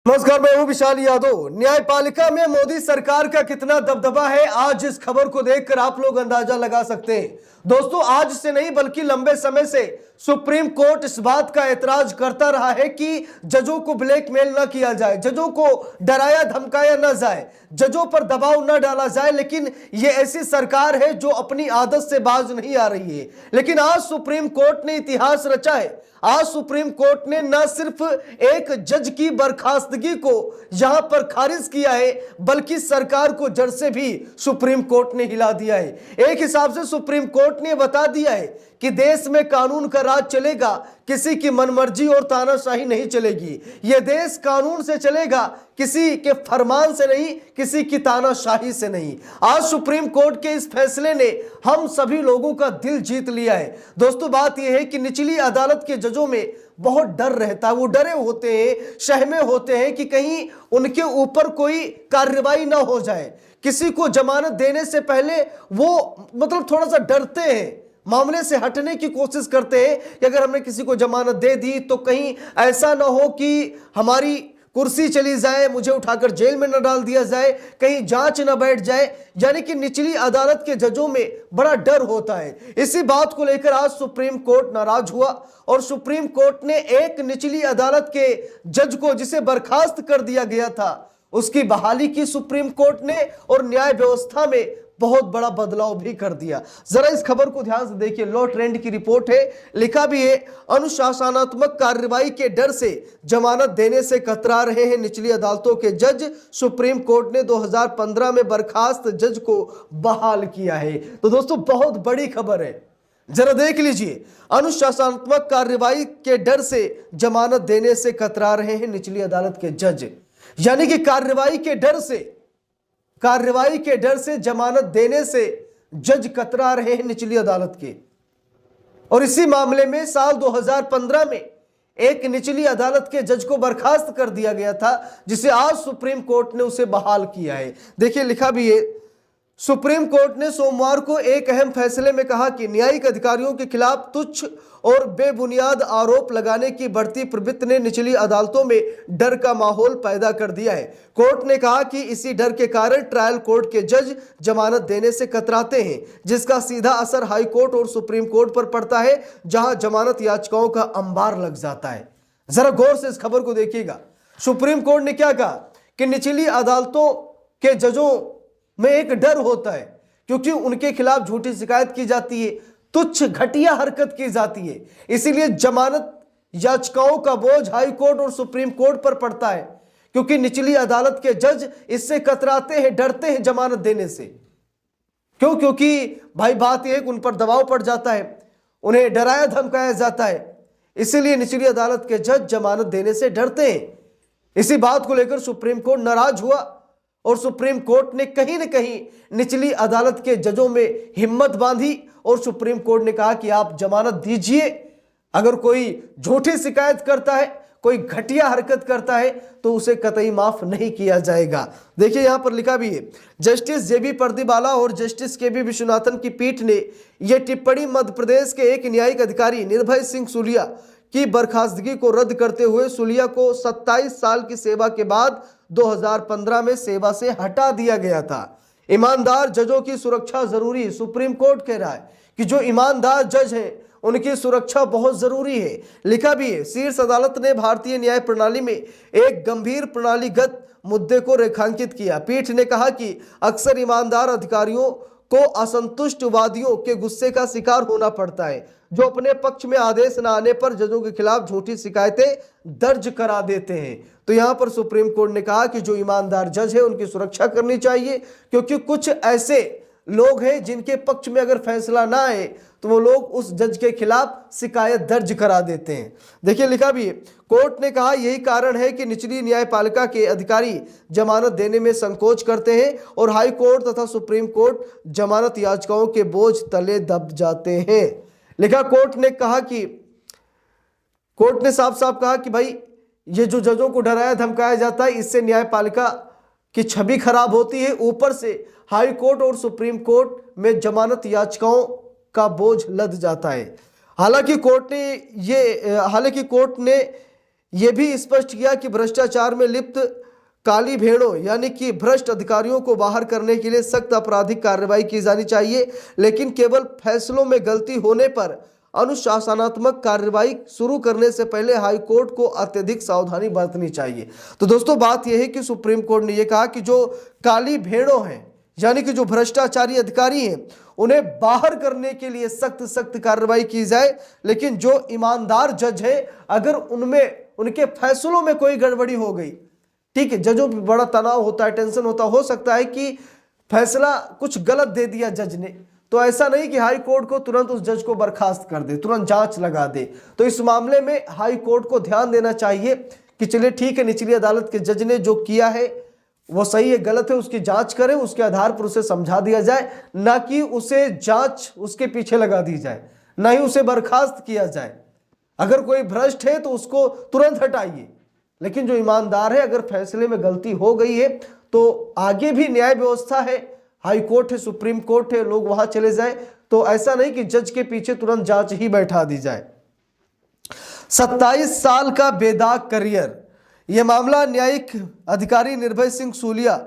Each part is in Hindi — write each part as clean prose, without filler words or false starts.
नमस्कार, मैं हूं विशाल यादव। न्यायपालिका में मोदी सरकार का कितना दबदबा है, आज इस खबर को देखकर आप लोग अंदाजा लगा सकते हैं। दोस्तों, आज से नहीं बल्कि लंबे समय से सुप्रीम कोर्ट इस बात का ऐतराज करता रहा है कि जजों को ब्लैकमेल न किया जाए, जजों को डराया धमकाया न जाए, जजों पर दबाव न डाला जाए। लेकिन ये ऐसी सरकार है जो अपनी आदत से बाज नहीं आ रही है। लेकिन आज सुप्रीम कोर्ट ने इतिहास रचा है। आज सुप्रीम कोर्ट ने न सिर्फ एक जज की बर्खास्तगी को यहां पर खारिज किया है, बल्कि सरकार को जड़ से भी सुप्रीम कोर्ट ने हिला दिया है। एक हिसाब से सुप्रीम कोर्ट ने बता दिया है कि देश में कानून का राज चलेगा, किसी की मनमर्जी और तानाशाही नहीं चलेगी। यह देश कानून से चलेगा, किसी के फरमान से नहीं, किसी की तानाशाही से नहीं। आज सुप्रीम कोर्ट के इस फैसले ने हम सभी लोगों का दिल जीत लिया है। दोस्तों, बात यह है कि निचली अदालत के जजों में बहुत डर रहता है। वो डरे होते हैं, सहमे होते हैं कि कहीं उनके ऊपर कोई कार्रवाई ना हो जाए। किसी को जमानत देने से पहले वो थोड़ा सा डरते हैं, मामले से हटने की कोशिश करते हैं कि अगर हमने किसी को जमानत दे दी तो कहीं ऐसा ना हो कि हमारी कुर्सी चली जाए, मुझे उठाकर जेल में न डाल दिया जाए, कहीं जांच न बैठ जाए। यानी कि निचली अदालत के जजों में बड़ा डर होता है। इसी बात को लेकर आज सुप्रीम कोर्ट नाराज हुआ और सुप्रीम कोर्ट ने एक निचली अदालत के जज को, जिसे बर्खास्त कर दिया गया था, उसकी बहाली की सुप्रीम कोर्ट ने और न्याय व्यवस्था में बहुत बड़ा बदलाव भी कर दिया। जरा इस खबर को ध्यान से देखिए। लॉ ट्रेंड की रिपोर्ट है, लिखा भी है, अनुशासनात्मक कार्रवाई के डर से जमानत देने से कतरा रहे हैं निचली अदालतों के जज। सुप्रीम कोर्ट ने 2015 में बर्खास्त जज को बहाल किया है। तो दोस्तों, बहुत बड़ी खबर है, जरा देख लीजिए। अनुशासनात्मक कार्रवाई के डर से जमानत देने से कतरा रहे हैं निचली अदालत के जज। यानी कि कार्रवाई के डर से जमानत देने से जज कतरा रहे हैं निचली अदालत के। और इसी मामले में साल 2015 में एक निचली अदालत के जज को बर्खास्त कर दिया गया था, जिसे आज सुप्रीम कोर्ट ने उसे बहाल किया है। देखिए, लिखा भी है, सुप्रीम कोर्ट ने सोमवार को एक अहम फैसले में कहा कि न्यायिक अधिकारियों के खिलाफ तुच्छ और बेबुनियाद आरोप लगाने की बढ़ती प्रवृत्ति ने निचली अदालतों में डर का माहौल पैदा कर दिया है। कोर्ट ने कहा कि इसी डर के कारण ट्रायल कोर्ट के जज जमानत देने से कतराते हैं, जिसका सीधा असर हाई कोर्ट और सुप्रीम कोर्ट पर पड़ता है, जहां जमानत याचिकाओं का अंबार लग जाता है। जरा गौर से इस खबर को देखिएगा। सुप्रीम कोर्ट ने क्या कहा कि निचली अदालतों के जजों में एक डर होता है, क्योंकि उनके खिलाफ झूठी शिकायत की जाती है, तुच्छ घटिया हरकत की जाती है। इसीलिए जमानत याचिकाओं का बोझ हाई कोर्ट और सुप्रीम कोर्ट पर पड़ता है, क्योंकि निचली अदालत के जज इससे कतराते हैं, डरते हैं जमानत देने से। क्यों? क्योंकि भाई बात यह है कि उन पर दबाव पड़ जाता है, उन्हें डराया धमकाया जाता है। इसीलिए निचली अदालत के जज जमानत देने से डरते हैं। इसी बात को लेकर सुप्रीम कोर्ट नाराज हुआ और सुप्रीम कोर्ट ने कहीं न कहीं निचली अदालत के जजों में हिम्मत बांधी और सुप्रीम कोर्ट ने कहा कि आप जमानत दीजिए। अगर कोई झूठी शिकायत करता है, कोई घटिया हरकत करता है, तो उसे कतई माफ नहीं किया जाएगा। देखिए, यहां पर लिखा भी है, जस्टिस जेबी पर्दीवाला और जस्टिस केबी विश्वनाथन की पीठ ने यह टिप्पणी मध्य प्रदेश के एक न्यायिक अधिकारी निर्भय सिंह सुलिया की बर्खास्तगी को रद्द करते हुए सुलिया को 27 साल की सेवा के बाद 2015 में सेवा से हटा दिया गया था। ईमानदार जजों की सुरक्षा जरूरी। सुप्रीम कोर्ट कह रहा है कि जो ईमानदार जज हैं उनकी सुरक्षा बहुत जरूरी है। लिखा भी है, शीर्ष अदालत ने भारतीय न्याय प्रणाली में एक गंभीर प्रणालीगत मुद्दे को रेखांकित किया। पीठ ने कहा कि अक्सर ईमानदार अधिकारियों को असंतुष्ट वादियों के गुस्से का शिकार होना पड़ता है, जो अपने पक्ष में आदेश न आने पर जजों के खिलाफ झूठी शिकायतें दर्ज करा देते हैं। तो यहां पर सुप्रीम कोर्ट ने कहा कि जो ईमानदार जज है उनकी सुरक्षा करनी चाहिए, क्योंकि कुछ ऐसे लोग हैं जिनके पक्ष में अगर फैसला ना आए तो वो लोग उस जज के खिलाफ शिकायत दर्ज करा देते हैं। देखिए, लिखा भी है, कोर्ट ने कहा यही कारण है कि निचली न्यायपालिका के अधिकारी जमानत देने में संकोच करते हैं और हाई कोर्ट तथा सुप्रीम कोर्ट जमानत याचिकाओं के बोझ तले दब जाते हैं। लिखा, कोर्ट ने साफ साफ कहा कि भाई ये जो जजों को डराया धमकाया जाता है, इससे न्यायपालिका की छवि खराब होती है। ऊपर से हाई कोर्ट और सुप्रीम कोर्ट में जमानत याचिकाओं का बोझ लद जाता है। हालांकि कोर्ट ने यह भी स्पष्ट किया कि भ्रष्टाचार में लिप्त काली भेड़ों यानी कि भ्रष्ट अधिकारियों को बाहर करने के लिए सख्त आपराधिक कार्रवाई की जानी चाहिए, लेकिन केवल फैसलों में गलती होने पर अनुशासनात्मक कार्रवाई शुरू करने से पहले हाई कोर्ट को अत्यधिक सावधानी बरतनी चाहिए। तो दोस्तों बात यह है कि सुप्रीम कोर्ट ने यह कहा कि जो काली भेड़ों हैं यानी कि जो भ्रष्टाचारी अधिकारी हैं उन्हें बाहर करने के लिए सख्त कार्रवाई की जाए, लेकिन जो ईमानदार जज है अगर उनमें उनके फैसलों में कोई गड़बड़ी हो गई, ठीक है, जजों पर बड़ा तनाव होता है, टेंशन होता, हो सकता है कि फैसला कुछ गलत दे दिया जज ने, तो ऐसा नहीं कि हाई कोर्ट को तुरंत उस जज को बर्खास्त कर दे, तुरंत जांच लगा दे। तो इस मामले में हाई कोर्ट को ध्यान देना चाहिए कि चलिए ठीक है, निचली अदालत के जज ने जो किया है वो सही है गलत है, उसकी जांच करें, उसके आधार पर उसे समझा दिया जाए, ना कि उसे जांच उसके पीछे लगा दी जाए, ना ही उसे बर्खास्त किया जाए। अगर कोई भ्रष्ट है तो उसको तुरंत हटाइए, लेकिन जो ईमानदार है अगर फैसले में गलती हो गई है तो आगे भी न्याय व्यवस्था है, हाई कोर्ट है, सुप्रीम कोर्ट है, लोग वहां चले जाए। तो ऐसा नहीं कि जज के पीछे तुरंत जांच ही बैठा दी जाए। 27 साल का बेदाग करियर, यह मामला न्यायिक अधिकारी निर्भय सिंह सूलिया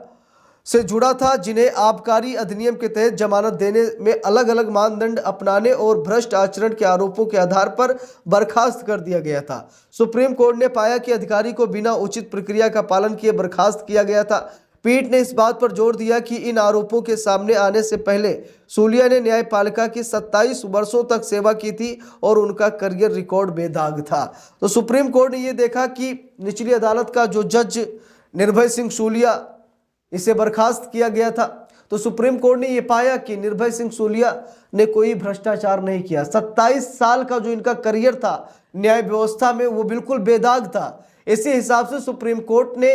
से जुड़ा था, जिन्हें आबकारी अधिनियम के तहत जमानत देने में अलग अलग मानदंड अपनाने और भ्रष्ट आचरण के आरोपों के आधार पर बर्खास्त कर दिया गया था। सुप्रीम कोर्ट ने पाया कि अधिकारी को बिना उचित प्रक्रिया का पालन किए बर्खास्त किया गया था। पीठ ने इस बात पर जोर दिया कि इन आरोपों के सामने आने से पहले सूलिया ने न्यायपालिका की 27 वर्षों तक सेवा की थी और उनका करियर रिकॉर्ड बेदाग था। तो सुप्रीम कोर्ट ने यह देखा कि निचली अदालत का जो जज निर्भय सिंह सूलिया, इसे बर्खास्त किया गया था, तो सुप्रीम कोर्ट ने यह पाया कि निर्भय सिंह सूलिया ने कोई भ्रष्टाचार नहीं किया। 27 साल का जो इनका करियर था न्याय व्यवस्था में वो बिल्कुल बेदाग था। इसी हिसाब से सुप्रीम कोर्ट ने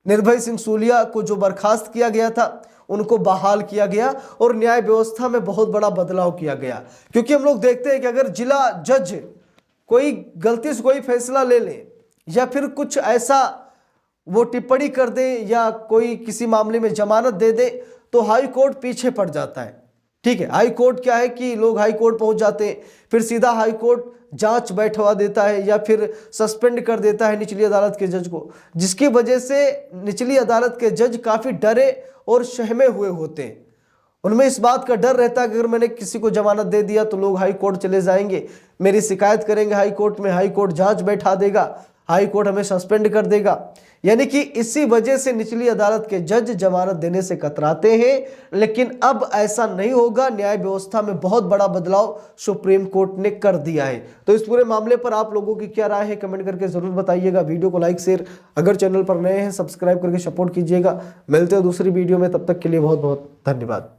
निर्भय सिंह सूलिया को जो बर्खास्त किया गया था उनको बहाल किया गया और न्याय व्यवस्था में बहुत बड़ा बदलाव किया गया। क्योंकि हम लोग देखते हैं कि अगर जिला जज कोई गलती से कोई फैसला ले ले या फिर कुछ ऐसा वो टिप्पणी कर दे या कोई किसी मामले में जमानत दे दे तो हाई कोर्ट पीछे पड़ जाता है। ठीक है, हाई कोर्ट क्या है कि लोग हाई कोर्ट पहुंच जाते हैं, फिर सीधा हाई कोर्ट जांच बैठवा देता है या फिर सस्पेंड कर देता है निचली अदालत के जज को, जिसकी वजह से निचली अदालत के जज काफी डरे और सहमे हुए होते हैं। उनमें इस बात का डर रहता है कि अगर मैंने किसी को जमानत दे दिया तो लोग हाई कोर्ट चले जाएंगे, मेरी शिकायत करेंगे हाई कोर्ट में, हाई कोर्ट जांच बैठा देगा, हाई कोर्ट हमें सस्पेंड कर देगा। यानी कि इसी वजह से निचली अदालत के जज जमानत देने से कतराते हैं, लेकिन अब ऐसा नहीं होगा। न्याय व्यवस्था में बहुत बड़ा बदलाव सुप्रीम कोर्ट ने कर दिया है। तो इस पूरे मामले पर आप लोगों की क्या राय है कमेंट करके जरूर बताइएगा। वीडियो को लाइक शेयर, अगर चैनल पर नए हैं सब्सक्राइब करके सपोर्ट कीजिएगा। मिलते हैं दूसरी वीडियो में, तब तक के लिए बहुत बहुत धन्यवाद।